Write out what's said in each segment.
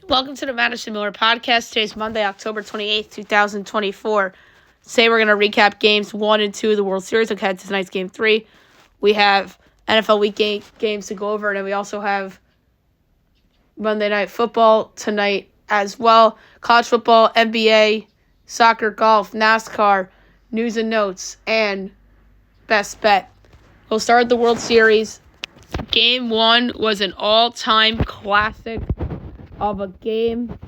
Welcome to the Madison Miller Podcast. Today's Monday, October 28th, 2024. Today we're going to recap games 1 and 2 of the World Series. Look ahead to tonight's game 3. We have NFL Week 8 games to go over, and then we also have Monday Night Football tonight as well. College football, NBA, soccer, golf, NASCAR, news and notes, and best bet. We'll start with the World Series. Game 1 was an all-time classic of a game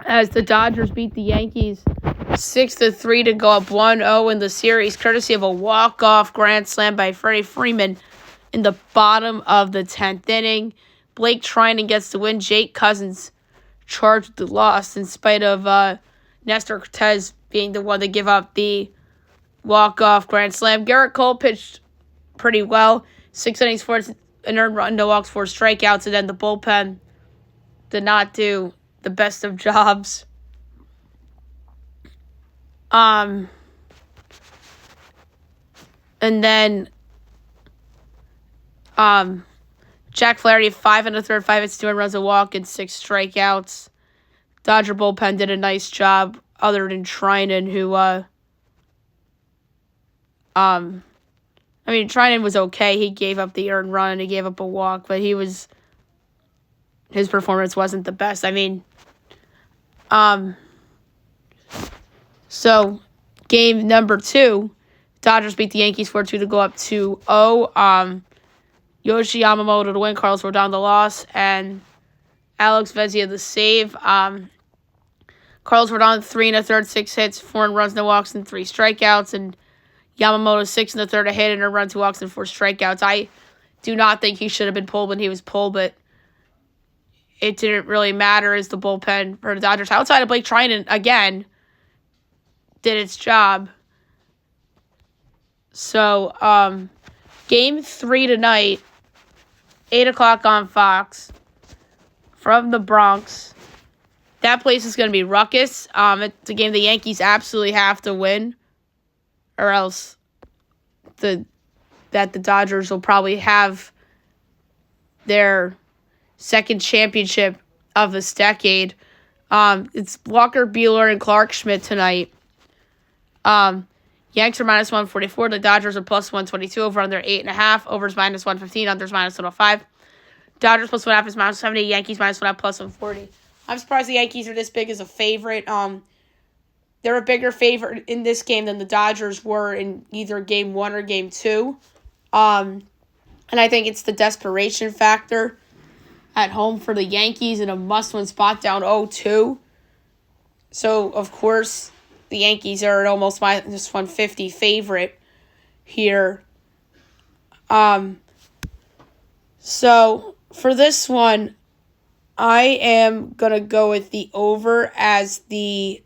as the Dodgers beat the Yankees 6-3 to go up 1-0 in the series, courtesy of a walk-off grand slam by Freddie Freeman in the bottom of the 10th inning. Blake Trinan gets the win. Jake Cousins charged with the loss in spite of Nestor Cortez being the one to give up the walk-off grand slam. Garrett Cole pitched pretty well. 6 innings, 4 an earned run, no walks, 4 strikeouts, and then the bullpen did not do the best of jobs. And then Jack Flaherty, 5 1/3, 5 hits, 2 runs, a walk, and 6 strikeouts. Dodger bullpen did a nice job, other than Trinan, who Trinan was okay. He gave up the earned run, he gave up a walk, but his performance wasn't the best. So game number 2, Dodgers beat the Yankees 4-2 to go up 2-0. Yoshi Yamamoto to win, Carlos Rodon the loss, and Alex Vezina the save. Carlos Rodon 3 1/3, 6 hits, 4 runs, no walks, and 3 strikeouts, and Yamamoto 6 1/3, a hit and a run, 2 walks, and 4 strikeouts. I do not think he should have been pulled when he was pulled, but it didn't really matter as the bullpen for the Dodgers, outside of Blake Trinan, again, did its job. So, game 3 tonight, 8 o'clock on Fox, from the Bronx. That place is going to be ruckus. It's a game the Yankees absolutely have to win, or else the Dodgers will probably have their second championship of this decade. It's Walker Buehler and Clark Schmidt tonight. Yanks are minus 144. The Dodgers are plus 122. Over under 8.5. Overs minus 115. Unders minus 105. Dodgers plus 1.5 is minus 70. Yankees minus 1.5 plus 140. I'm surprised the Yankees are this big as a favorite. They're a bigger favorite in this game than the Dodgers were in either game 1 or game 2. And I think it's the desperation factor at home for the Yankees in a must-win spot down 0-2. So, of course, the Yankees are an almost minus 150 favorite here. So, for this one, I am going to go with the over as the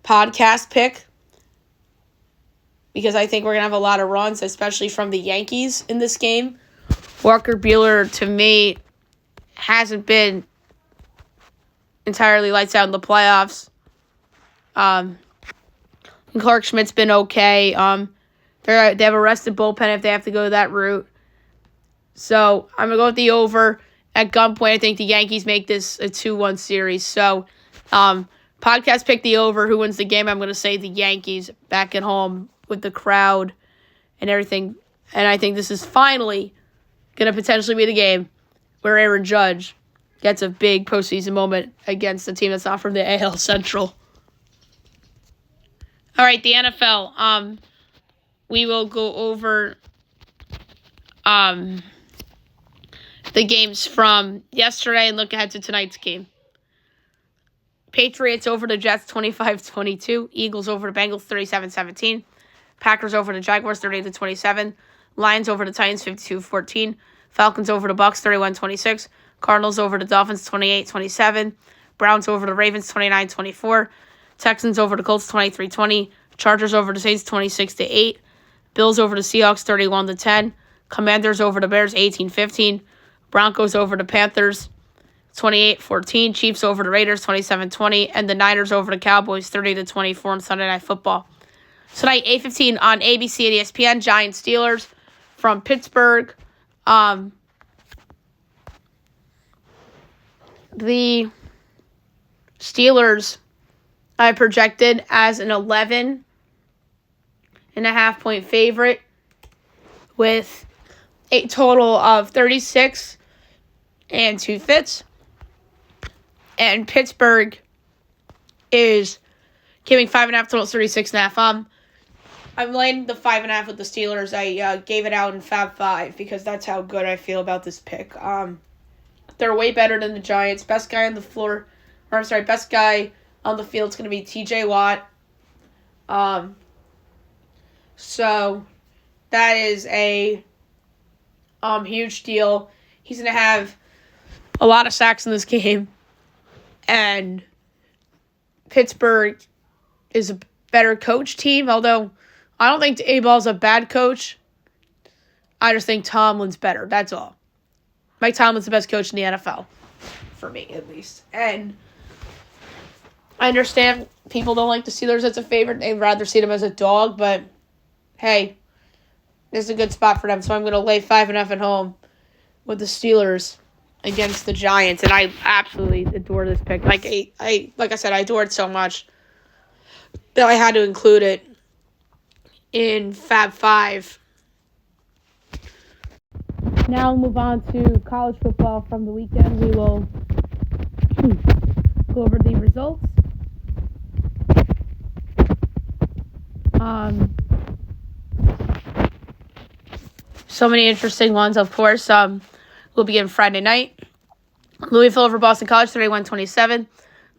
podcast pick, because I think we're going to have a lot of runs, especially from the Yankees in this game. Walker Buehler, to me, hasn't been entirely lights out in the playoffs. And Clark Schmidt's been okay. They have a rested bullpen if they have to go that route. So I'm going to go with the over. At gunpoint, I think the Yankees make this a 2-1 series. So podcast pick the over. Who wins the game? I'm going to say the Yankees back at home with the crowd and everything. And I think this is finally going to potentially be the game where Aaron Judge gets a big postseason moment against a team that's not from the AL Central. All right, the NFL. We will go over the games from yesterday and look ahead to tonight's game. Patriots over the Jets 25-22. Eagles over the Bengals 37-17. Packers over the Jaguars 38-27. Lions over the Titans 52-14. Falcons over the Bucks 31-26. Cardinals over the Dolphins 28-27. Browns over the Ravens 29-24. Texans over the Colts 23-20. Chargers over the Saints 26-8. Bills over the Seahawks 31-10. Commanders over the Bears 18-15. Broncos over the Panthers 28-14. Chiefs over the Raiders 27-20. And the Niners over the Cowboys 30-24 on Sunday Night Football. Tonight, 8:15 on ABC and ESPN, Giants Steelers from Pittsburgh. the Steelers I projected as an 11.5-point favorite with a total of 36 and 2 fits. And Pittsburgh is giving 5.5 total, 36.5. I'm laying the 5.5 with the Steelers. I gave it out in Fab 5 because that's how good I feel about this pick. They're way better than the Giants. Best guy on the field is going to be T.J. Watt. So that is a huge deal. He's going to have a lot of sacks in this game. And Pittsburgh is a better coach team, although I don't think Daboll's a bad coach. I just think Tomlin's better. That's all. Mike Tomlin's the best coach in the NFL, for me at least. And I understand people don't like the Steelers as a favorite. They'd rather see them as a dog, but hey, this is a good spot for them. So I'm going to lay 5.5 at home with the Steelers against the Giants. And I absolutely adore this pick. Like I said, I adore it so much that I had to include it in Fab 5. Now we'll move on to college football from the weekend. We will go over the results. So many interesting ones, of course. We'll begin Friday night. Louisville over Boston College, 31-27.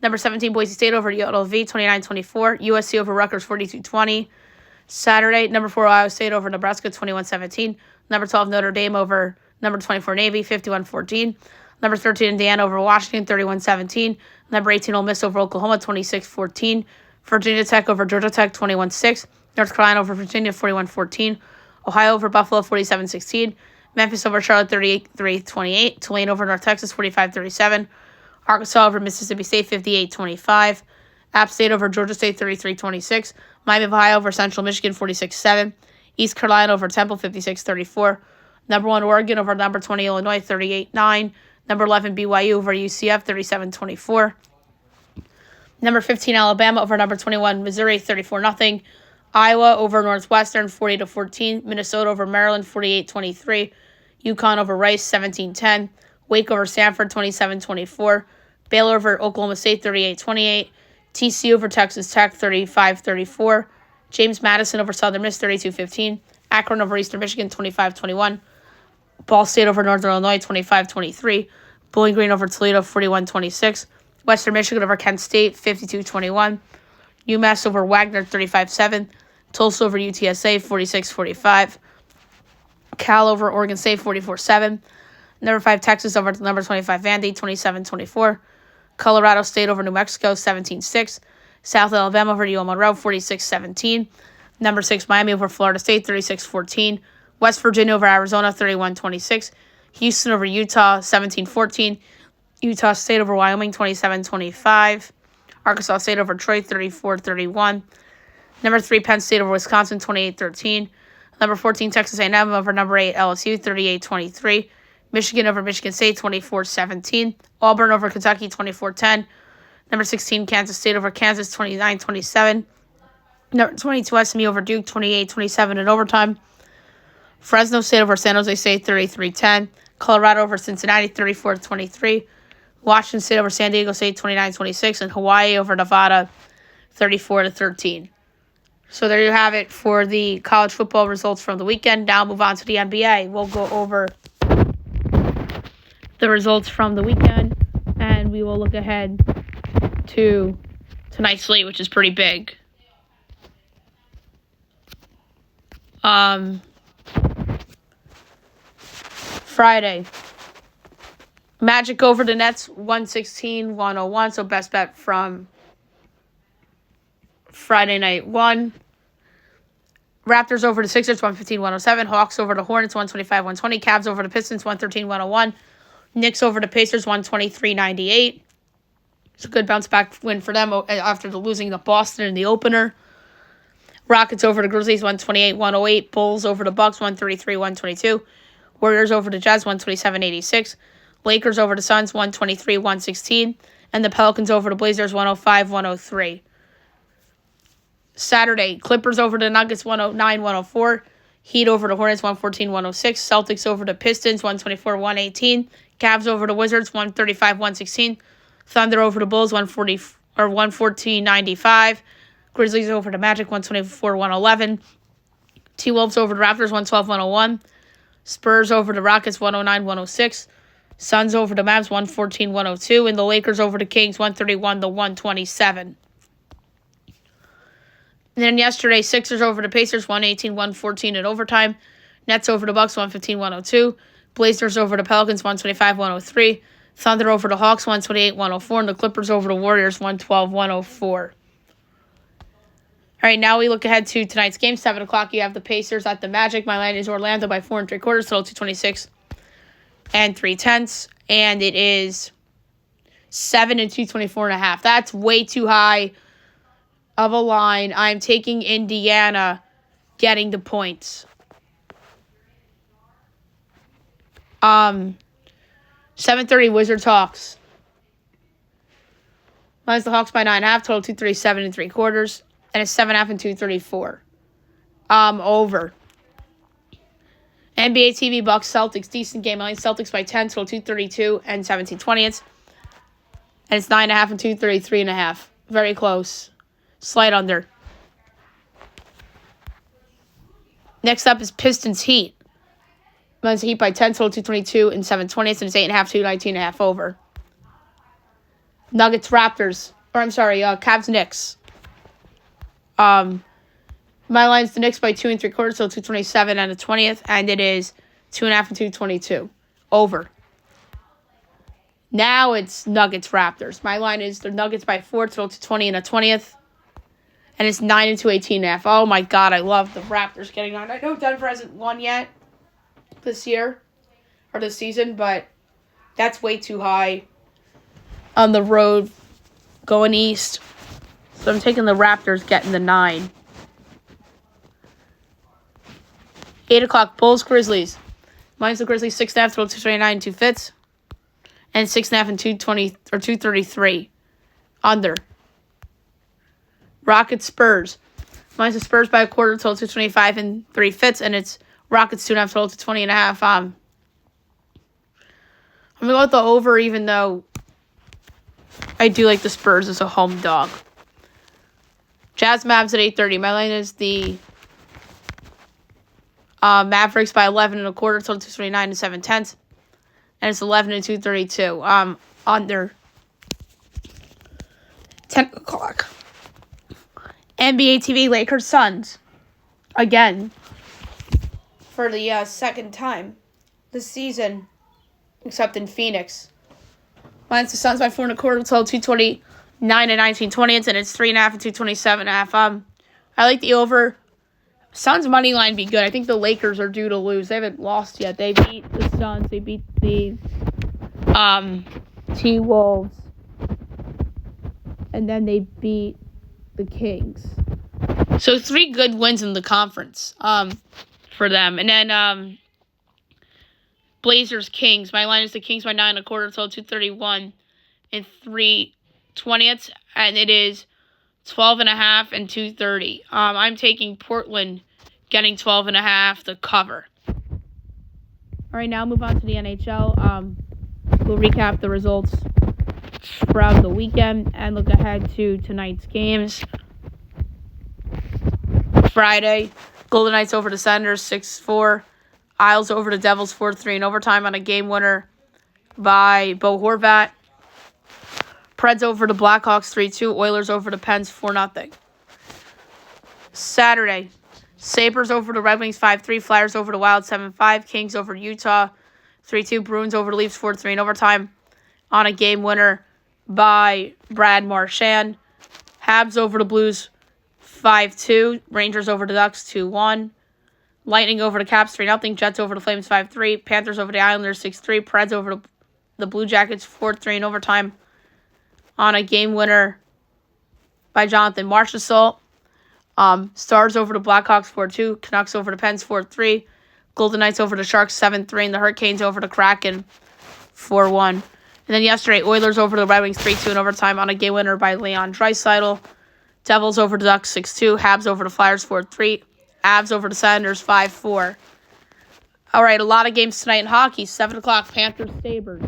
Number 17, Boise State over UNLV, 29-24. USC over Rutgers, 42-20. Saturday, number 4, Ohio State over Nebraska, 21-17. Number 12, Notre Dame over number 24, Navy, 51-14. Number 13, Indiana over Washington, 31-17. Number 18, Ole Miss over Oklahoma, 26-14. Virginia Tech over Georgia Tech, 21-6. North Carolina over Virginia, 41-14. Ohio over Buffalo, 47-16. Memphis over Charlotte, 38-28. Tulane over North Texas, 45-37. Arkansas over Mississippi State, 58-25. App State over Georgia State, 33-26. Miami of Ohio over Central Michigan, 46-7. East Carolina over Temple, 56-34. Number 1, Oregon over number 20, Illinois, 38-9. Number 11, BYU over UCF, 37-24. Number 15, Alabama over number 21, Missouri, 34-0. Iowa over Northwestern, 40-14. Minnesota over Maryland, 48-23. UConn over Rice, 17-10. Wake over Stanford, 27-24. Baylor over Oklahoma State, 38-28. TCU over Texas Tech, 35-34. James Madison over Southern Miss, 32-15. Akron over Eastern Michigan, 25-21. Ball State over Northern Illinois, 25-23. Bowling Green over Toledo, 41-26. Western Michigan over Kent State, 52-21. UMass over Wagner, 35-7. Tulsa over UTSA, 46-45. Cal over Oregon State, 44-7. Number 5, Texas over number 25, Vandy, 27-24. Colorado State over New Mexico, 17-6. South Alabama over UL Monroe, 46-17. Number 6, Miami over Florida State, 36-14. West Virginia over Arizona, 31-26. Houston over Utah, 17-14. Utah State over Wyoming, 27-25. Arkansas State over Troy, 34-31. Number 3, Penn State over Wisconsin, 28-13. Number 14, Texas A&M over number 8, LSU, 38-23. Michigan over Michigan State, 24-17. Auburn over Kentucky, 24-10. Number 16, Kansas State over Kansas, 29-27. Number 22, SMU over Duke, 28-27 in overtime. Fresno State over San Jose State, 33-10. Colorado over Cincinnati, 34-23. Washington State over San Diego State, 29-26. And Hawaii over Nevada, 34-13. So there you have it for the college football results from the weekend. Now move on to the NBA. We'll go over the results from the weekend, and we will look ahead to tonight's slate, which is pretty big. Friday. Magic over the Nets, 116-101. So best bet from Friday night 1. Raptors over the Sixers, 115-107. Hawks over the Hornets, 125-120. Cavs over the Pistons, 113-101. Knicks over the Pacers, 123-98. It's a good bounce-back win for them after losing to Boston in the opener. Rockets over the Grizzlies, 128-108. Bulls over the Bucks, 133-122. Warriors over the Jazz, 127-86. Lakers over the Suns, 123-116. And the Pelicans over the Blazers, 105-103. Saturday, Clippers over the Nuggets, 109-104. Heat over the Hornets, 114-106. Celtics over the Pistons, 124-118. Cavs over the Wizards, 135-116. Thunder over the Bulls, 114-95. Grizzlies over the Magic, 124-111. T-Wolves over the Raptors, 112-101. Spurs over the Rockets, 109-106. Suns over the Mavs, 114-102. And the Lakers over the Kings, 131-127. And then yesterday, Sixers over the Pacers, 118-114 in overtime. Nets over the Bucks, 115-102. Blazers over the Pelicans, 125-103. Thunder over the Hawks, 128-104. And the Clippers over the Warriors, 112-104. All right, now we look ahead to tonight's game. 7 o'clock, you have the Pacers at the Magic. My line is Orlando by 4 3/4, total 226 3/10. And it is 7 and 224.5. That's way too high of a line. I'm taking Indiana getting the points. 7:30 Wizards Hawks. Mine's the Hawks by 9.5, total 237 3/4. And it's 7.5 and 234. Over. NBA TV Bucks Celtics, decent game. I like Celtics by 10, total 232 and 17/20. And it's 9.5 and 233.5. Very close. Slight under. Next up is Pistons Heat. Mine's Heat by 10, total 222 and 7/20. And it's 8.5, 219.5 over. Nuggets Raptors. Cavs Knicks. My line's the Knicks by 2 3/4, so 227 and a 20th, and it is 2.5 and 222. Over. Now it's Nuggets Raptors. My line is the Nuggets by 4, total 220 and a 20th, and it's 9 and 218.5. Oh my God, I love the Raptors getting on. I know Denver hasn't won yet this year or this season, but that's way too high on the road going east. So I'm taking the Raptors getting the 9. 8 o'clock, Bulls, Grizzlies. Mine's the Grizzlies, 6.5, total 229 and 2 fits. And 6.5 and 220 or 233. Under. Rockets, Spurs. Mine's the Spurs by a quarter, total 225 and 3 fits. And it's Rockets 2.5, total 220.5. I'm going to go with the over, even though I do like the Spurs as a home dog. Jazz Mavs at 8:30. My line is the Mavericks by 11 and a quarter, total 229 and 7/10. And it's 11 and 232. Under. 10 o'clock. NBA TV Lakers Suns. Again. For the second time this season. Except in Phoenix. Mine's the Suns by 4 and a quarter, total 229 and 19/20, and it's 3.5 and 227.5. I like the over. Suns money line be good. I think the Lakers are due to lose. They haven't lost yet. They beat the Suns. They beat the T-Wolves. And then they beat the Kings. So 3 good wins in the conference for them. And then Blazers Kings. My line is the Kings by 9 and a quarter, total 231 and 3/20, and it is 12.5 and 230. I'm taking Portland getting 12.5 to cover. All right, now move on to the NHL. We'll recap the results from the weekend and look ahead to tonight's games. Friday, Golden Knights over the Senators 6-4. Isles over the Devils 4-3 in overtime on a game winner by Bo Horvat. Preds over the Blackhawks 3-2. Oilers over the Pens 4-0. Saturday, Sabres over the Red Wings 5-3. Flyers over the Wild 7-5. Kings over Utah 3-2. Bruins over the Leafs 4-3 in overtime on a game winner by Brad Marchand. Habs over the Blues 5-2. Rangers over the Ducks 2-1. Lightning over the Caps 3-0. Jets over the Flames 5-3. Panthers over the Islanders 6-3. Preds over the Blue Jackets 4-3 in overtime on a game winner by Jonathan Marchessault. Stars over the Blackhawks 4-2. Canucks over the Pens 4-3. Golden Knights over the Sharks 7-3. And the Hurricanes over the Kraken 4-1. And then yesterday, Oilers over the Red Wings 3-2 in overtime on a game winner by Leon Draisaitl. Devils over the Ducks 6-2. Habs over the Flyers 4-3. Avs over the Senators 5-4. All right, a lot of games tonight in hockey. 7 o'clock, Panthers Sabres.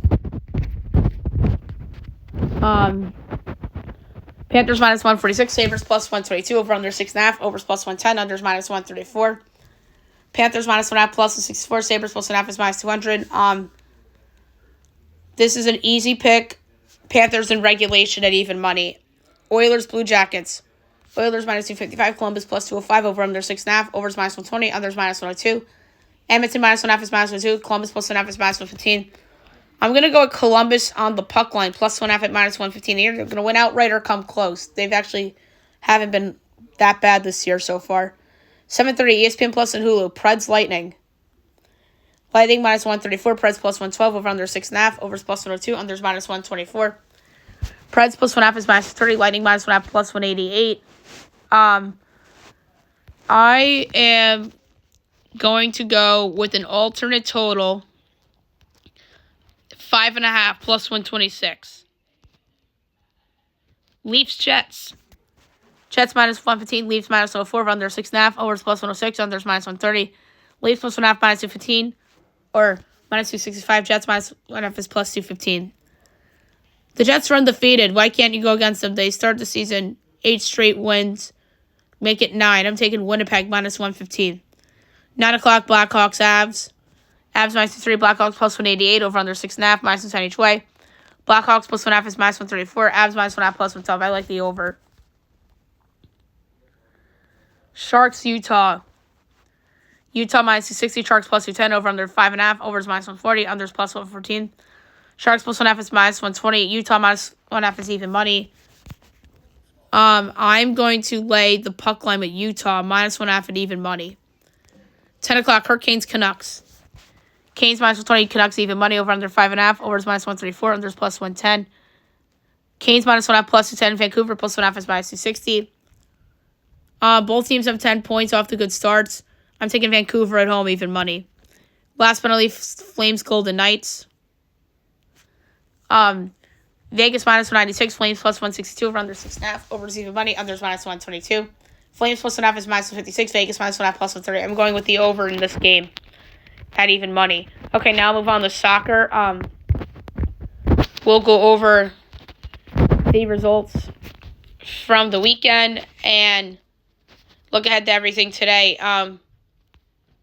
Panthers minus 146, Sabres plus 122, over under 6.5, overs plus 110, unders minus 134. Panthers minus 1.5 plus 64, Sabres plus 1.5 is minus 200. This is an easy pick. Panthers in regulation at even money. Oilers, Blue Jackets. Oilers minus 255, Columbus plus 205, over under 6.5, overs minus 120, unders minus 102. Edmonton minus 1.5 is minus 102, Columbus plus 1.5 is minus 115. I'm going to go with Columbus on the puck line, plus 1.5 at minus 115 here. They're going to win outright or come close. They've actually haven't been that bad this year so far. 7:30 ESPN Plus and Hulu. Preds Lightning. Lightning minus 134, Preds plus 112, over under 6.5, overs plus 102, unders minus 124. Preds plus 1.5 is minus 30, Lightning minus 1.5 plus 188. I am going to go with an alternate total. 5.5 plus 126. Leafs Jets. Jets minus 115. Leafs minus 104. Under 6.5. Overs plus 106. Unders minus 130. Leafs plus 1.5 minus 215. Or minus 265. Jets minus 1.5 is plus 215. The Jets are undefeated. Why can't you go against them? They start the season 8 straight wins. Make it 9. I'm taking Winnipeg minus 115. 9 o'clock, Blackhawks, Avs. Avs minus 3, Blackhawks plus 188, over under 6.5, minus 110 each way. Blackhawks plus 1.5 is minus 134. Avs minus 1.5 plus 112. I like the over. Sharks, Utah. Utah minus 260, Sharks plus 210, over under 5.5, overs minus 140, unders plus 114. Sharks plus 1.5 is minus 120. Utah minus 1.5 is even money. I'm going to lay the puck line with Utah, minus 1.5 at even money. 10 o'clock, Hurricanes, Canucks. Canes minus 120, Canucks even money, over under 5.5, overs minus 134, unders plus 110. Canes minus 1.5 plus 210, Vancouver plus 1.5 is minus 260. Both teams have 10 points off the good starts. I'm taking Vancouver at home, even money. Last but not least, Flames, Golden Knights. Vegas minus 196, Flames plus 162, over under 6.5, overs even money, unders minus 122. Flames plus 1.5 is minus 156, Vegas minus 1.5 plus 130. I'm going with the over in this game at even money. Okay, now move on to soccer. We'll go over the results from the weekend and look ahead to everything today.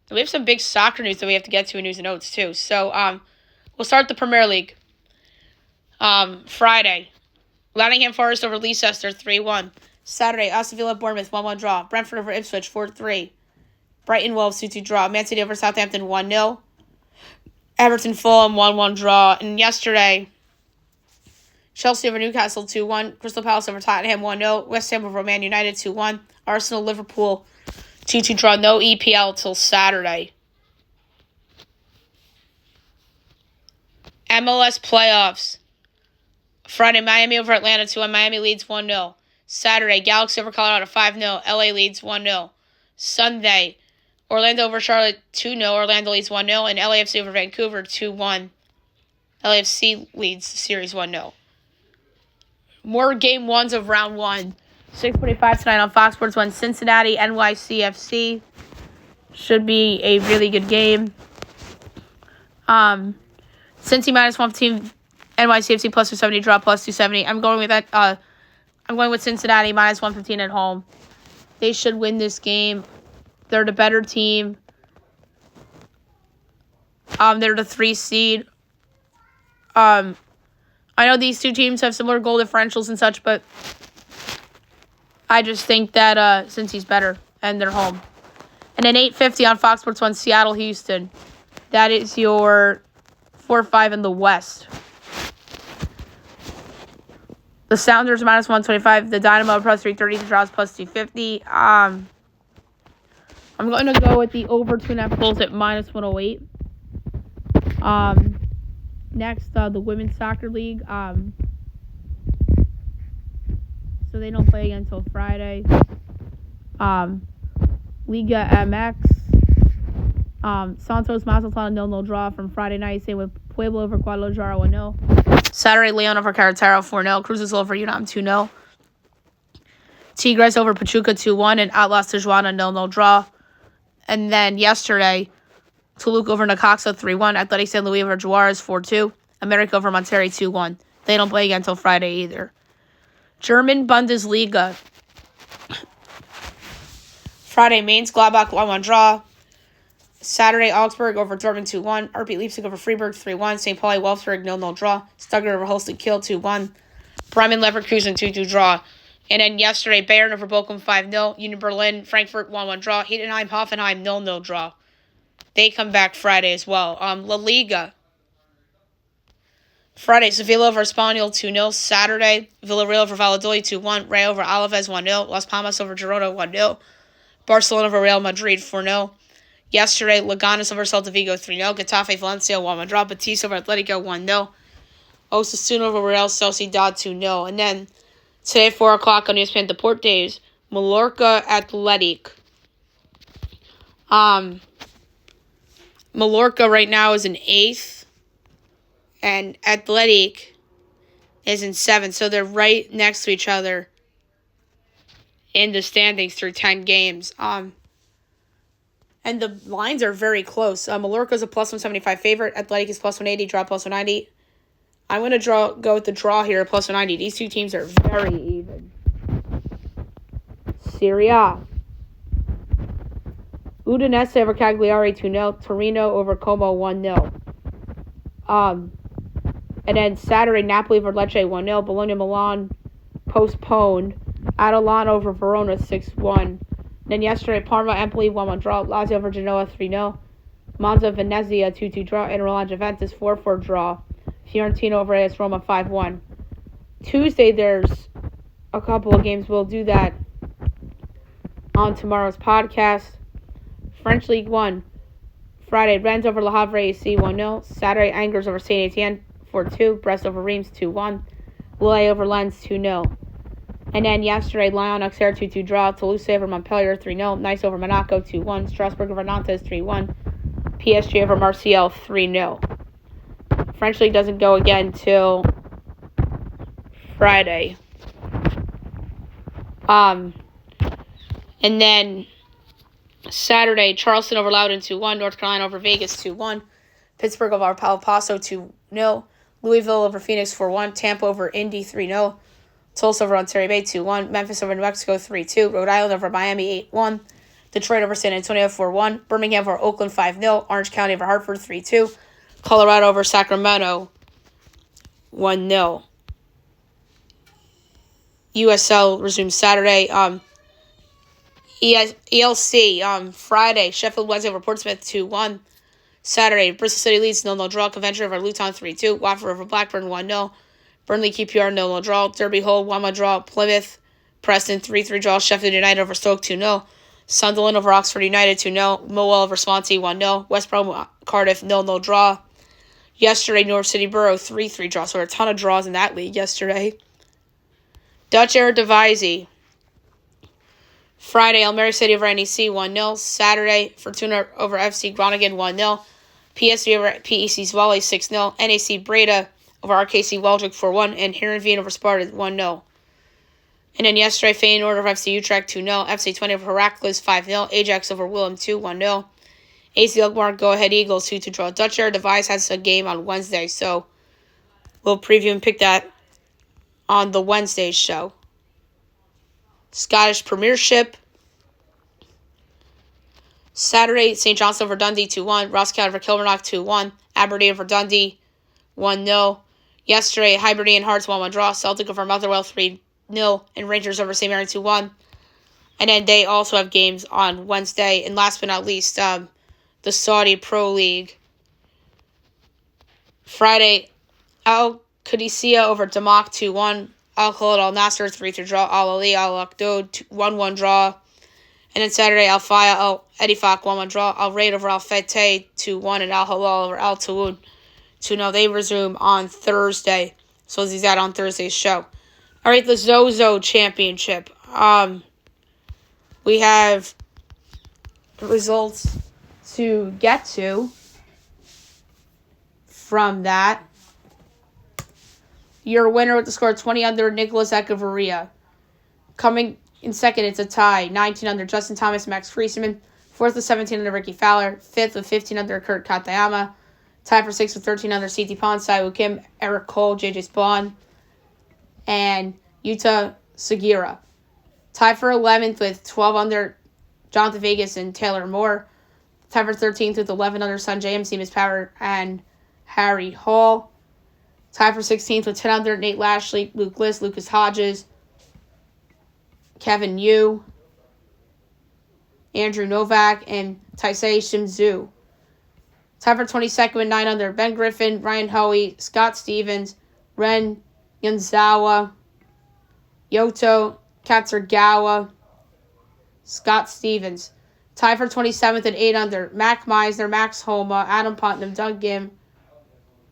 We have some big soccer news that we have to get to in news and notes too. So we'll start the Premier League. Friday, Nottingham Forest over Leicester 3-1. Saturday, Aston Villa Bournemouth 1-1 draw. Brentford over Ipswich 4-3. Brighton Wolves 2-2 draw. Man City over Southampton 1-0. Everton Fulham 1-1 draw. And yesterday, Chelsea over Newcastle 2-1. Crystal Palace over Tottenham 1-0. West Ham over Man United 2-1. Arsenal Liverpool 2-2 draw. No EPL till Saturday. MLS playoffs. Friday, Miami over Atlanta 2-1. Miami leads 1-0. Saturday, Galaxy over Colorado 5-0. LA leads 1-0. Sunday, Orlando over Charlotte 2-0. Orlando leads 1-0. And LAFC over Vancouver 2-1. LAFC leads the series 1-0. More game ones of round 1. 6:45 tonight on Fox Sports 1. Cincinnati, NYCFC. Should be a really good game. Cincy minus 115. NYCFC plus 270, draw plus 270. I'm going with that. I'm going with Cincinnati minus 115 at home. They should win this game. They're the better team. They're the 3 seed. I know these two teams have similar goal differentials and such, but I just think that Cincy's better and they're home. And then 8:50 on Fox Sports 1, Seattle, Houston. That is your 4-5 in the West. The Sounders minus 125. The Dynamo plus 330. The Draws plus 250. I'm going to go with the over 2.5 goals at minus 108. Next, the Women's Soccer League. So they don't play again until Friday. Liga MX. Santos Mazatlan 0-0 draw from Friday night. Same with Puebla over Guadalajara 1-0. Saturday, Leon over Querétaro 4-0. Cruz Azul over UNAM 2-0. Tigres over Pachuca 2-1. And Atlas Tijuana 0-0 draw. And then yesterday, Toluca over Necaxa 3-1. Athletic San Luis over Juarez 4-2. America over Monterrey 2-1. They don't play again until Friday either. German Bundesliga. Friday, Mainz Gladbach 1-1 draw. Saturday, Augsburg over Dortmund 2-1. RB Leipzig over Freiburg 3-1. St. Pauli Wolfsburg 0-0 draw. Stuttgart over Holstein Kiel 2-1. Bremen Leverkusen 2-2 draw. And then yesterday, Bayern over Bochum 5-0. Union Berlin Frankfurt 1-1 draw. Heidenheim Hoffenheim 0-0 draw. They come back Friday as well. La Liga. Friday, Sevilla over Espanyol 2-0. Saturday, Villarreal over Valladolid 2-1. Rayo over Alaves 1-0. Las Palmas over Girona 1-0. Barcelona over Real Madrid 4-0. Yesterday, Leganes over Celta Vigo 3-0. Getafe Valencia 1-1 draw. Betis over Atletico 1-0. Osasuna over Real Sociedad 2-0. And then today, 4 o'clock on ESPN Deportes, Mallorca Athletic. Mallorca right now is in 8th, and Athletic is in 7th. So they're right next to each other in the standings through 10 games. And the lines are very close. Mallorca is a plus 175 favorite. Athletic is plus 180. Draw plus 190. I'm going to go with the draw here at plus 190. These two teams are very even. Serie A. Udinese over Cagliari 2-0. Torino over Como 1-0. And then Saturday, Napoli over Lecce 1-0. Bologna Milan postponed. Atalanta over Verona 6-1. Then yesterday, Parma Empoli 1-1 draw. Lazio over Genoa 3-0. Monza Venezia 2-2 draw. And Milan Juventus 4-4 draw. Fiorentina over AS Roma 5-1. Tuesday, there's a couple of games. We'll do that on tomorrow's podcast. French League 1. Friday, Rennes over Le Havre AC 1-0. Saturday, Angers over Saint Etienne 4-2. Brest over Reims 2-1. Lille over Lens 2-0. And then yesterday, Lyon Auxerre 2-2 draw. Toulouse over Montpellier 3-0. Nice over Monaco 2-1. Strasbourg over Nantes 3-1. PSG over Marseille 3-0. French League doesn't go again till Friday. And then Saturday, Charleston over Loudoun 2-1. North Carolina over Vegas 2-1. Pittsburgh over El Paso 2-0. Louisville over Phoenix 4-1. Tampa over Indy 3-0. Tulsa over Ontario Bay 2-1. Memphis over New Mexico 3-2. Rhode Island over Miami 8-1. Detroit over San Antonio 4-1. Birmingham over Oakland 5-0. Orange County over Hartford 3-2. Colorado over Sacramento 1-0. USL resumes Saturday. ELC Friday. Sheffield Wednesday over Portsmouth 2-1. Saturday, Bristol City Leeds 0-0 draw. Coventry over Luton 3-2. Watford over Blackburn 1-0. Burnley QPR 0-0 draw. Derby Hull 1-1 draw. Plymouth Preston 3-3 draw. Sheffield United over Stoke 2-0. Sunderland over Oxford United 2-0. Millwall over Swansea 1-0. West Brom Cardiff 0-0 draw. Yesterday, North City Borough 3-3 draw. So a ton of draws in that league yesterday. Dutch Eredivisie. Friday, Almere City over NEC 1-0. Saturday, Fortuna over FC Groningen 1-0. PSV over PEC Zwolle 6-0. NAC Breda over RKC Waldrop 4-1. And Heerenveen over Sparta 1-0. And then yesterday, Feyenoord over FC Utrecht 2-0. FC 20 over Heracles 5-0. Ajax over Willem 2 1-0. AC Alkmaar Go Ahead Eagles 2-2 draw. Dutch Eredivisie has a game on Wednesday, so we'll preview and pick that on the Wednesday show. Scottish Premiership. Saturday, St. Johnstone over Dundee 2-1. Ross County over Kilmarnock 2-1. Aberdeen over Dundee 1-0. Yesterday, Hibernian Hearts 1-1 draw. Celtic over Motherwell 3-0. And Rangers over St. Mirren 2-1. And then they also have games on Wednesday. And last but not least, the Saudi Pro League. Friday, Al Qadisiyah over Damak 2-1. Al Khalid Al Nasser 3-3 draw. Al Ali Al Akdod 1-1 draw. And then Saturday, Al Faya Al Edifak 1-1 draw. Al Raid over Al Fateh 2-1. And Al Halal over Al Tawoun 2-0. They resume on Thursday. So this is that on Thursday's show. All right, the Zozo Championship. We have results to get to from that. Your winner with the score 20 under, Nicholas Echevarria. Coming in second, it's a tie, 19 under, Justin Thomas, Max Friesman. Fourth with 17 under, Ricky Fowler. Fifth with 15 under, Kurt Katayama. Tied for sixth with 13 under, CT Pon, Saiwoo Kim, Eric Cole, JJ Spawn, and Yuta Sugira. Tied for 11th with 12 under, Jonathan Vegas and Taylor Moore. Tied for 13th with 11 under, Sanjay M, Seamus Power, and Harry Hall. Tied for 16th with 10 under, Nate Lashley, Luke List, Lucas Hodges, Kevin Yu, Andrew Novak, and Taisei Shimizu. Tied for 22nd with 9 under, Ben Griffin, Ryan Hoey, Scott Stevens, Ren Yanzawa, Yoto Katsuragawa, Scott Stevens. Tied for 27th at 8 under, Mac Meisner, Max Homa, Adam Putnam, Doug Gim,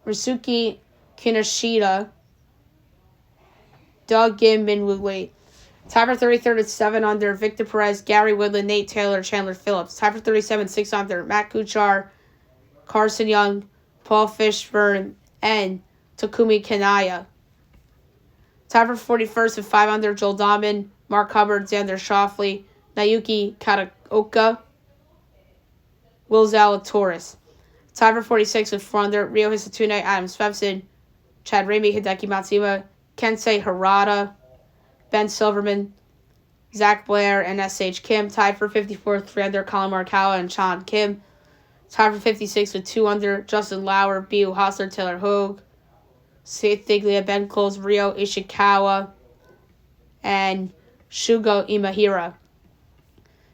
Risuki Kinoshita, Doug Gim, Min Woo Wei. Tied for 33rd at 7 under, Victor Perez, Gary Woodland, Nate Taylor, Chandler Phillips. Tied for 37th, 6 under, Matt Kuchar, Carson Young, Paul Fishburne, and Takumi Kanaya. Tied for 41st with 5 under, Joel Dahman, Mark Hubbard, Xander Schauffele, Naoki Kataoka, Will Zalatoris. Tied for 46 with 4 under, Ryo Hisatune, Adam Svensson, Chad Ramey, Hideki Matsuyama, Kensei Harada, Ben Silverman, Zach Blair, and S.H. Kim. Tied for 54th, 3 under, Colin Morikawa and Sean Kim. Tied for 56 with 2 under, Justin Lauer, B.U. Hostler, Taylor Hogue, Seth Diglia, Ben Close, Ryo Ishikawa, and Shugo Imahira.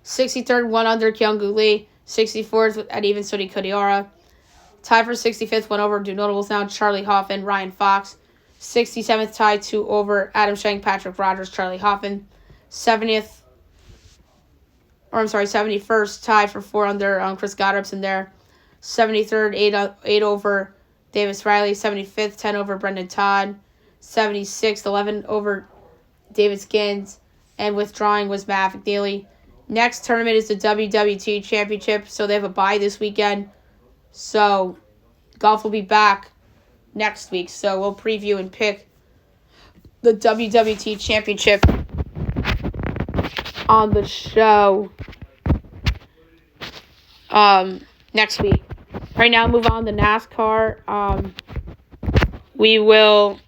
63rd, 1 under, Kyung-Gu Lee. 64th at even, Sodi Kodiara. Tied for 65th, 1 over, do notables now, Charlie Hoffman, Ryan Fox. 67th, tied 2 over, Adam Schenk, Patrick Rogers, Charlie Hoffman. 71st, tied for 4 under, Chris Goddard's there. 73rd, 8 over, Davis Riley. 75th, 10 over, Brendan Todd. 76th, 11 over, David Skins. And withdrawing was Matt McNeely. Next tournament is the WWT Championship, so they have a bye this weekend. So golf will be back next week, so we'll preview and pick the WWT Championship on the show next week. Right now, move on to NASCAR. We will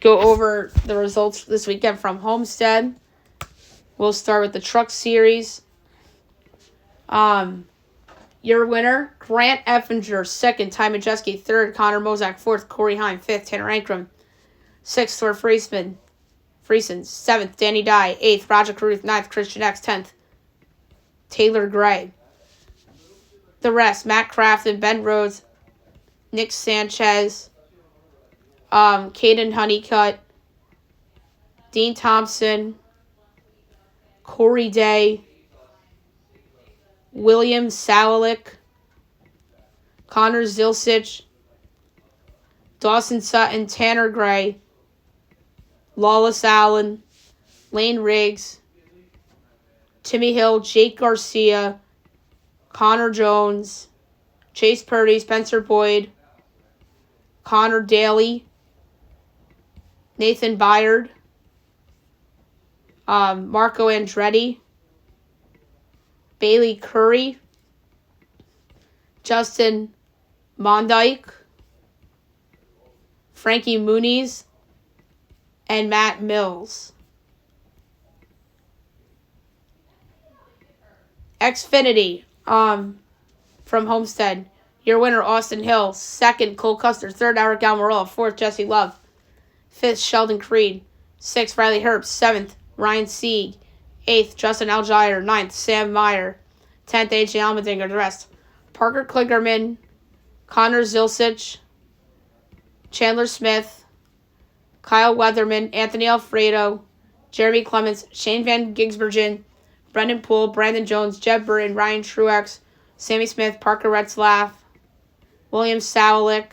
go over the results this weekend from Homestead. We'll start with the Truck Series. Your winner, Grant Effinger, 2nd, Ty Majeski, 3rd, Connor Mozak, 4th, Corey Heim, 5th, Tanner Ankrum, 6th, Thor Friesen, 7th, Danny Dye, 8th, Roger Caruth, 9th, Christian X, 10th, Taylor Gray. The rest, Matt Crafton, Ben Rhodes, Nick Sanchez, Caden Honeycutt, Dean Thompson, Corey Day, William Sawalik, Connor Zilsich, Dawson Sutton, Tanner Gray, Lawless Allen, Lane Riggs, Timmy Hill, Jake Garcia, Connor Jones, Chase Purdy, Spencer Boyd, Connor Daly, Nathan Byard, Marco Andretti, Bailey Curry, Justin Mondyke, Frankie Muniz, and Matt Mills. Xfinity from Homestead. Your winner, Austin Hill. 2nd, Cole Custer. 3rd, Eric Almirola. 4th, Jesse Love. 5th, Sheldon Creed. 6th, Riley Herbst. 7th, Ryan Sieg. 8th, Justin Algier. 9th, Sam Meyer. 10th, AJ Allmendinger. The rest, Parker Kligerman, Connor Zilsich, Chandler Smith, Kyle Weatherman, Anthony Alfredo, Jeremy Clements, Shane Van Gisbergen, Brendan Poole, Brandon Jones, Jeb Burton, Ryan Truex, Sammy Smith, Parker Retzlaff, William Sawalik,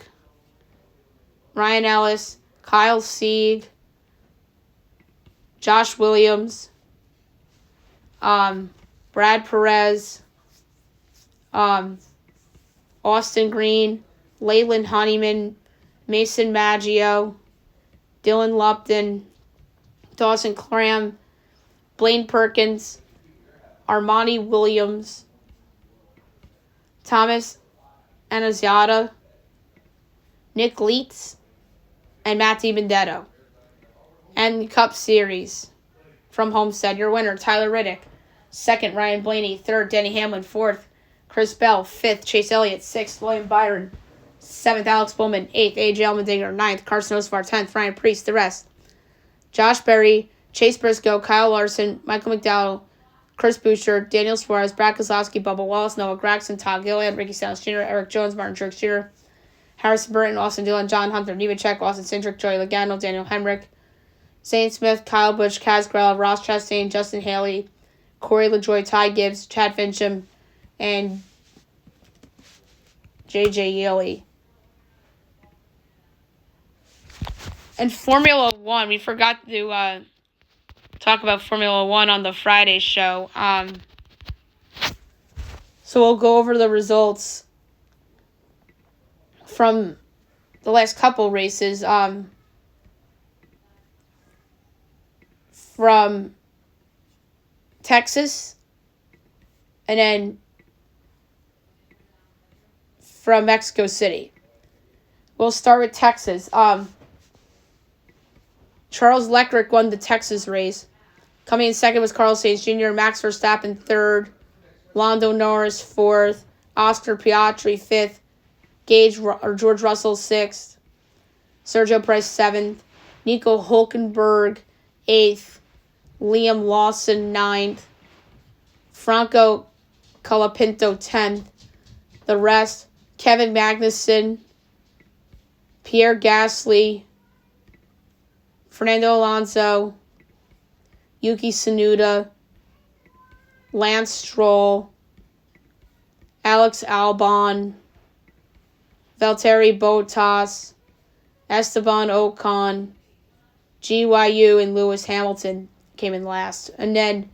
Ryan Ellis, Kyle Sieg, Josh Williams, Brad Perez, Austin Green, Leyland Honeyman, Mason Maggio, Dylan Lupton, Dawson Cram, Blaine Perkins, Armani Williams, Thomas Anaziata, Nick Leitz, and Matt DiBenedetto. And Cup Series from Homestead, your winner, Tyler Riddick. Second, Ryan Blaney. Third, Denny Hamlin. Fourth, Chris Bell. Fifth, Chase Elliott. Sixth, William Byron. Seventh, Alex Bowman. Eighth, A.J. Allmendinger. Ninth, Carson Osvar. 10th, Ryan Preece. The rest: Josh Berry, Chase Briscoe, Kyle Larson, Michael McDowell, Chris Boucher, Daniel Suarez, Brad Keselowski, Bubba Wallace, Noah Gragson, Todd Gilliland, Ricky Stenhouse Jr., Eric Jones, Martin Truex Jr., Harrison Burton, Austin Dillon, John Hunter, Nemechek, Austin Cindric, Joey Logano, Daniel Hemrick, Zane Smith, Kyle Busch, Kaz Grella, Ross Chastain, Justin Haley, Corey LaJoie, Ty Gibbs, Chad Fincham, and J.J. Yeley. And Formula One, we forgot to talk about Formula One on the Friday show. So we'll go over the results from the last couple races. From Texas, and then from Mexico City. We'll start with Texas. Charles Leclerc won the Texas race. Coming in second was Carlos Sainz Jr., Max Verstappen third, Lando Norris fourth, Oscar Piastri fifth, George Russell sixth, Sergio Perez seventh, Nico Hulkenberg eighth, Liam Lawson ninth, Franco Colapinto 10th. The rest: Kevin Magnussen, Pierre Gasly, Fernando Alonso, Yuki Tsunoda, Lance Stroll, Alex Albon, Valtteri Bottas, Esteban Ocon, GYU, and Lewis Hamilton came in last. And then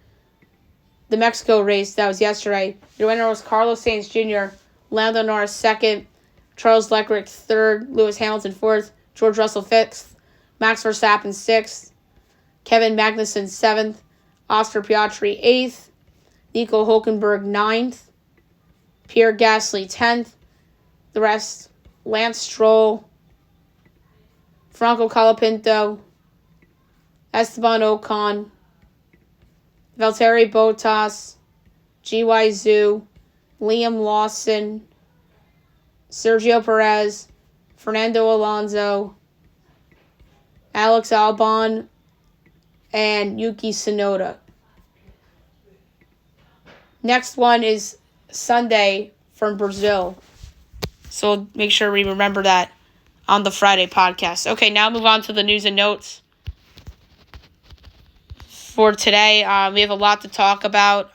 the Mexico race, that was yesterday. Your winner was Carlos Sainz Jr., Lando Norris second, Charles Leclerc third, Lewis Hamilton fourth, George Russell fifth, Max Verstappen sixth, Kevin Magnussen seventh, Oscar Piastri eighth, Nico Hulkenberg ninth, Pierre Gasly 10th. The rest: Lance Stroll, Franco Colapinto, Esteban Ocon, Valtteri Bottas, G.Y. Zhu, Liam Lawson, Sergio Perez, Fernando Alonso, Alex Albon, and Yuki Tsunoda. Next one is Sunday from Brazil. So make sure we remember that on the Friday podcast. Okay, now move on to the news and notes for today. We have a lot to talk about.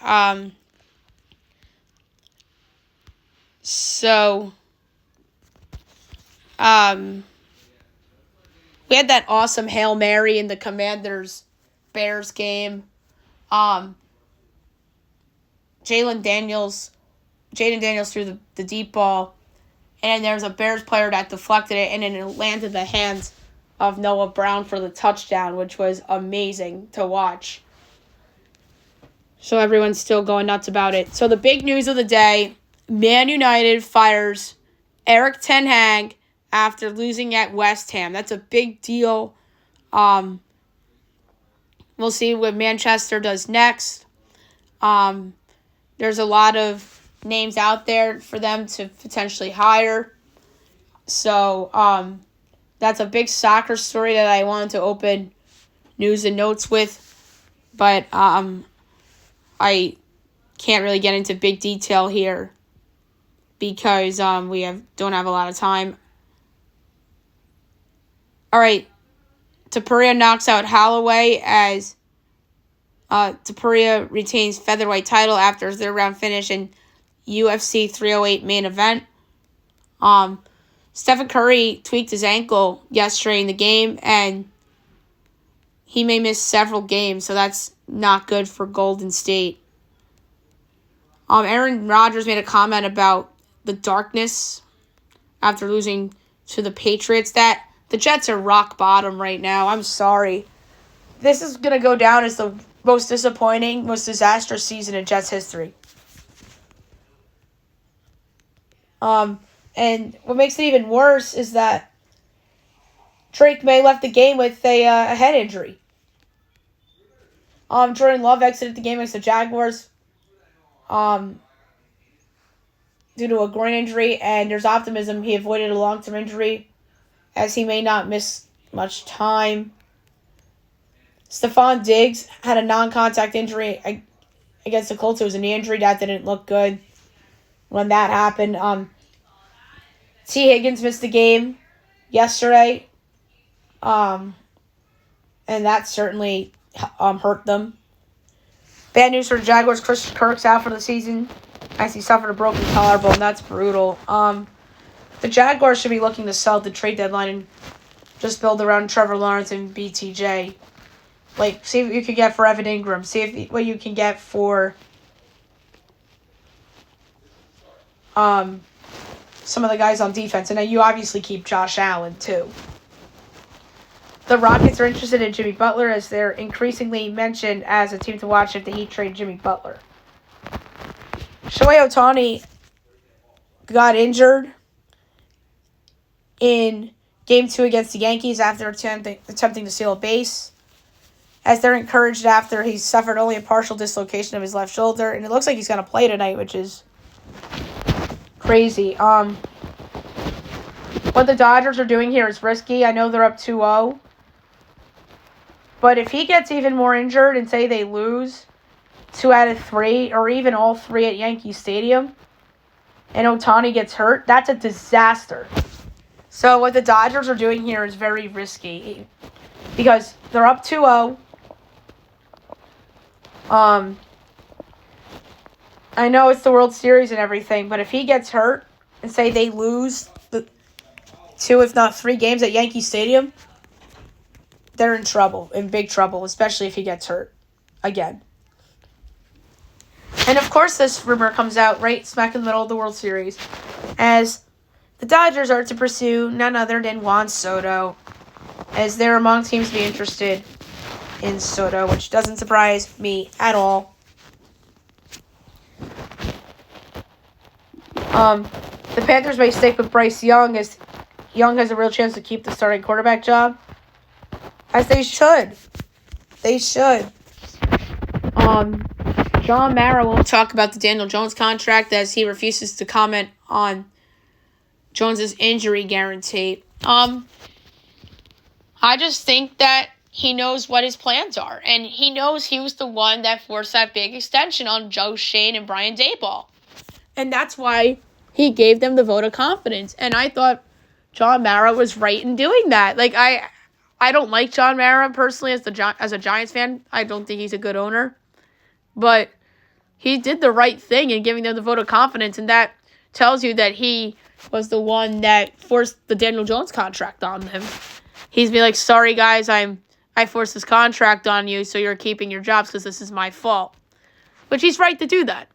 We had that awesome Hail Mary in the Commanders-Bears game. Jaden Daniels threw the deep ball, and there was a Bears player that deflected it, and then it landed in the hands of Noah Brown for the touchdown, which was amazing to watch. So everyone's still going nuts about it. So the big news of the day: Man United fires Eric Ten Hag after losing at West Ham. That's a big deal. We'll see what Manchester does next. There's a lot of names out there for them to potentially hire. So that's a big soccer story that I wanted to open news and notes with. But I can't really get into big detail here because we don't have a lot of time. All right, Tapuria knocks out Holloway as Tapuria retains featherweight title after his third-round finish in UFC 308 main event. Stephen Curry tweaked his ankle yesterday in the game, and he may miss several games, so that's not good for Golden State. Aaron Rodgers made a comment about the darkness after losing to the Patriots. That the Jets are rock bottom right now. I'm sorry. This is going to go down as the most disappointing, most disastrous season in Jets history. And what makes it even worse is that Drake May left the game with a head injury. Jordan Love exited the game against the Jaguars due to a groin injury, and there's optimism he avoided a long-term injury as he may not miss much time. Stephon Diggs had a non-contact injury against the Colts. It was a knee injury. That didn't look good when that happened. T. Higgins missed the game yesterday, and that certainly hurt them. Bad news for the Jaguars. Chris Kirk's out for the season as he suffered a broken collarbone. That's brutal. The Jaguars should be looking to sell at the trade deadline and just build around Trevor Lawrence and BTJ. Like, see what you can get for Evan Ingram. See what you can get for some of the guys on defense. And then you obviously keep Josh Allen, too. The Rockets are interested in Jimmy Butler as they're increasingly mentioned as a team to watch if the Heat trade Jimmy Butler. Shohei Ohtani got injured in Game 2 against the Yankees after attempting to steal a base, as they're encouraged after he suffered only a partial dislocation of his left shoulder, and it looks like he's going to play tonight, which is crazy. What the Dodgers are doing here is risky. I know they're up 2-0, but if he gets even more injured and say they lose 2 out of 3, or even all 3 at Yankee Stadium, and Ohtani gets hurt, that's a disaster. So what the Dodgers are doing here is very risky because they're up 2-0. I know it's the World Series and everything, but if he gets hurt and say they lose the 2, if not 3 games at Yankee Stadium, they're in trouble, in big trouble, especially if he gets hurt again. And of course this rumor comes out right smack in the middle of the World Series as the Dodgers are to pursue none other than Juan Soto, as they're among teams to be interested in Soto, which doesn't surprise me at all. The Panthers may stick with Bryce Young, as Young has a real chance to keep the starting quarterback job, as they should. They should. John Mara won't talk about the Daniel Jones contract as he refuses to comment on Jones's injury guarantee. I just think that he knows what his plans are, and he knows he was the one that forced that big extension on Joe Shane and Brian Daboll. And that's why he gave them the vote of confidence. And I thought John Mara was right in doing that. Like, I don't like John Mara personally as a Giants fan. I don't think he's a good owner. But he did the right thing in giving them the vote of confidence, and that tells you that he was the one that forced the Daniel Jones contract on him. He's been like, sorry guys, I forced this contract on you, so you're keeping your jobs because this is my fault. Which he's right to do that.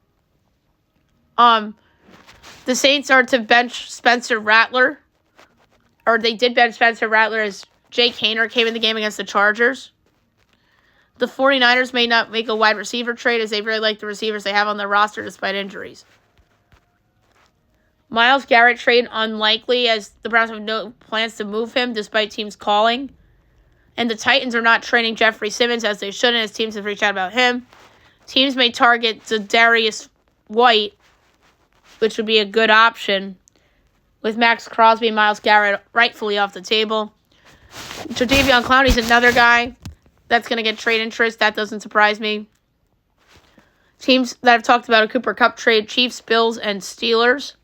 The Saints are to bench Spencer Rattler, or they did bench Spencer Rattler as Jake Haener came in the game against the Chargers. The 49ers may not make a wide receiver trade as they really like the receivers they have on their roster despite injuries. Myles Garrett trade unlikely as the Browns have no plans to move him despite teams calling. And the Titans are not trading Jeffrey Simmons as they shouldn't as teams have reached out about him. Teams may target Zadarius White, which would be a good option, with Max Crosby and Myles Garrett rightfully off the table. Jadeveon Clowney's another guy that's going to get trade interest. That doesn't surprise me. Teams that have talked about a Cooper Kupp trade, Chiefs, Bills, and Steelers.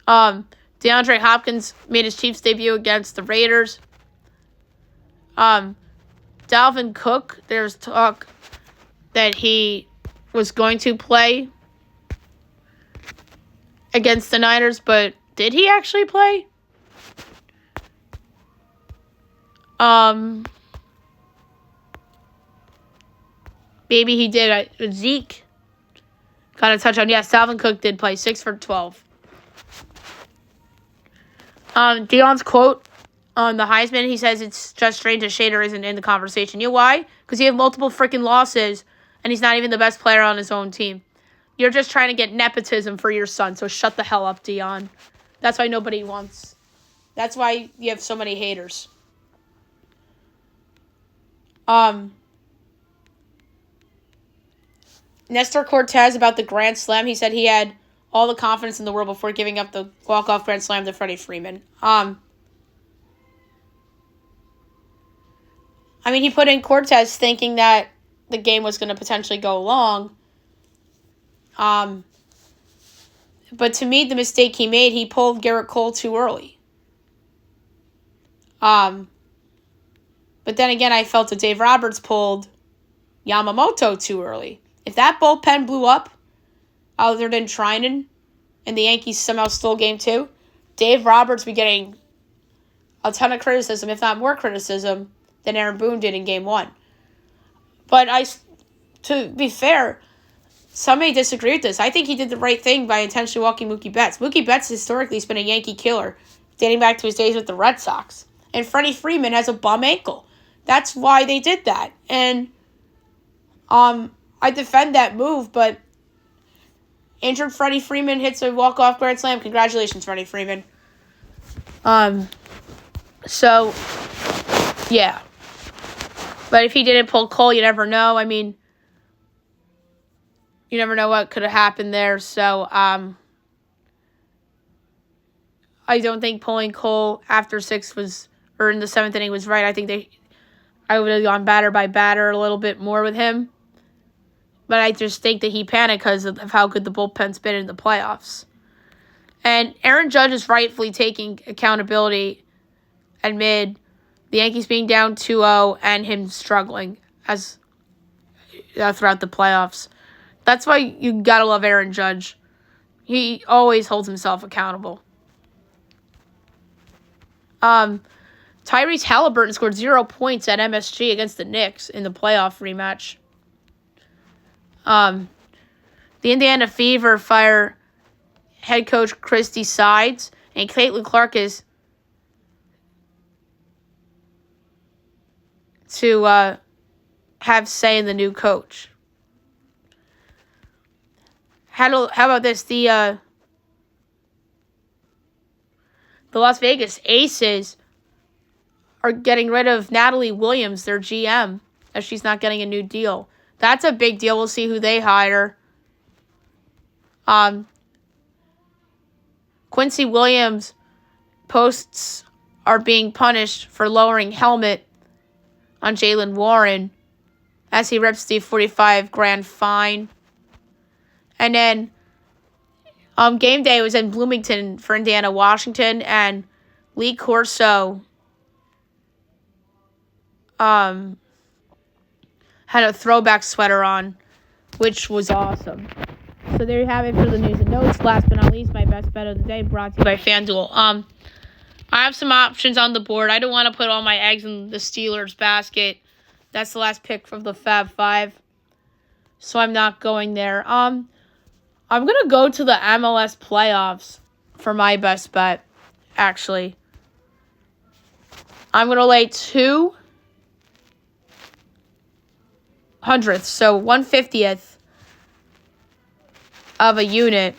DeAndre Hopkins made his Chiefs debut against the Raiders. Dalvin Cook, there's talk that he was going to play against the Niners, but did he actually play? Maybe he did. Zeke got a touchdown. Yes, Dalvin Cook did play 6 for 12. Dion's quote on the Heisman, he says it's just strange that Shader isn't in the conversation. You know why? Because he had multiple freaking losses, and he's not even the best player on his own team. You're just trying to get nepotism for your son, so shut the hell up, Dion. That's why nobody wants. That's why you have so many haters. Nestor Cortez about the Grand Slam. He said he had all the confidence in the world before giving up the walk-off Grand Slam to Freddie Freeman. He put in Cortez thinking that the game was going to potentially go long. But to me, the mistake he made, he pulled Garrett Cole too early. But then again, I felt that Dave Roberts pulled Yamamoto too early. If that bullpen blew up, other than Trinan, and the Yankees somehow stole Game 2, Dave Roberts would be getting a ton of criticism, if not more criticism, than Aaron Boone did in Game 1. But to be fair, some may disagree with this. I think he did the right thing by intentionally walking Mookie Betts. Mookie Betts historically has been a Yankee killer, dating back to his days with the Red Sox. And Freddie Freeman has a bum ankle. That's why they did that. And I defend that move, but injured Freddie Freeman hits a walk-off Grand Slam. Congratulations, Freddie Freeman. So, yeah. But if he didn't pull Cole, you never know. You never know what could have happened there. So, I don't think pulling Cole after 6 or in the 7th inning was right. I think I would have gone batter by batter a little bit more with him. But I just think that he panicked because of how good the bullpen's been in the playoffs. And Aaron Judge is rightfully taking accountability amid the Yankees being down 2-0 and him struggling throughout the playoffs. That's why you gotta love Aaron Judge. He always holds himself accountable. Tyrese Halliburton scored 0 points at MSG against the Knicks in the playoff rematch. The Indiana Fever fire head coach Christy Sides, and Caitlin Clark is to have say in the new coach. How about this? The Las Vegas Aces are getting rid of Natalie Williams, their GM, as she's not getting a new deal. That's a big deal. We'll see who they hire. Quincy Williams posts are being punished for lowering helmet on Jaylen Warren as he rips the $45,000 fine. And then game day was in Bloomington for Indiana, Washington, and Lee Corso had a throwback sweater on, which was awesome. So there you have it for the news and notes. Last but not least, my best bet of the day brought to you by FanDuel. I have some options on the board. I don't want to put all my eggs in the Steelers basket. That's the last pick from the Fab Five, so I'm not going there. I'm going to go to the MLS playoffs for my best bet, actually. I'm going to lay 2/100th, so 1/50th of a unit.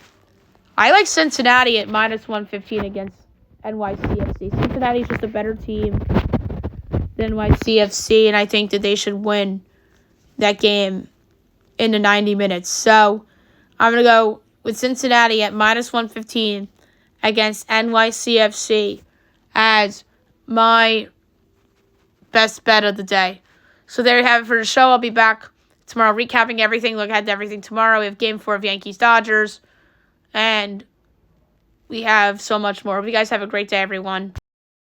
I like Cincinnati at -115 against NYCFC. Cincinnati's just a better team than NYCFC, and I think that they should win that game in the 90 minutes. So I'm going to go with Cincinnati at -115 against NYCFC as my best bet of the day. So there you have it for the show. I'll be back tomorrow recapping everything, look ahead to everything tomorrow. We have Game 4 of Yankees-Dodgers, and we have so much more. Hope you guys have a great day, everyone.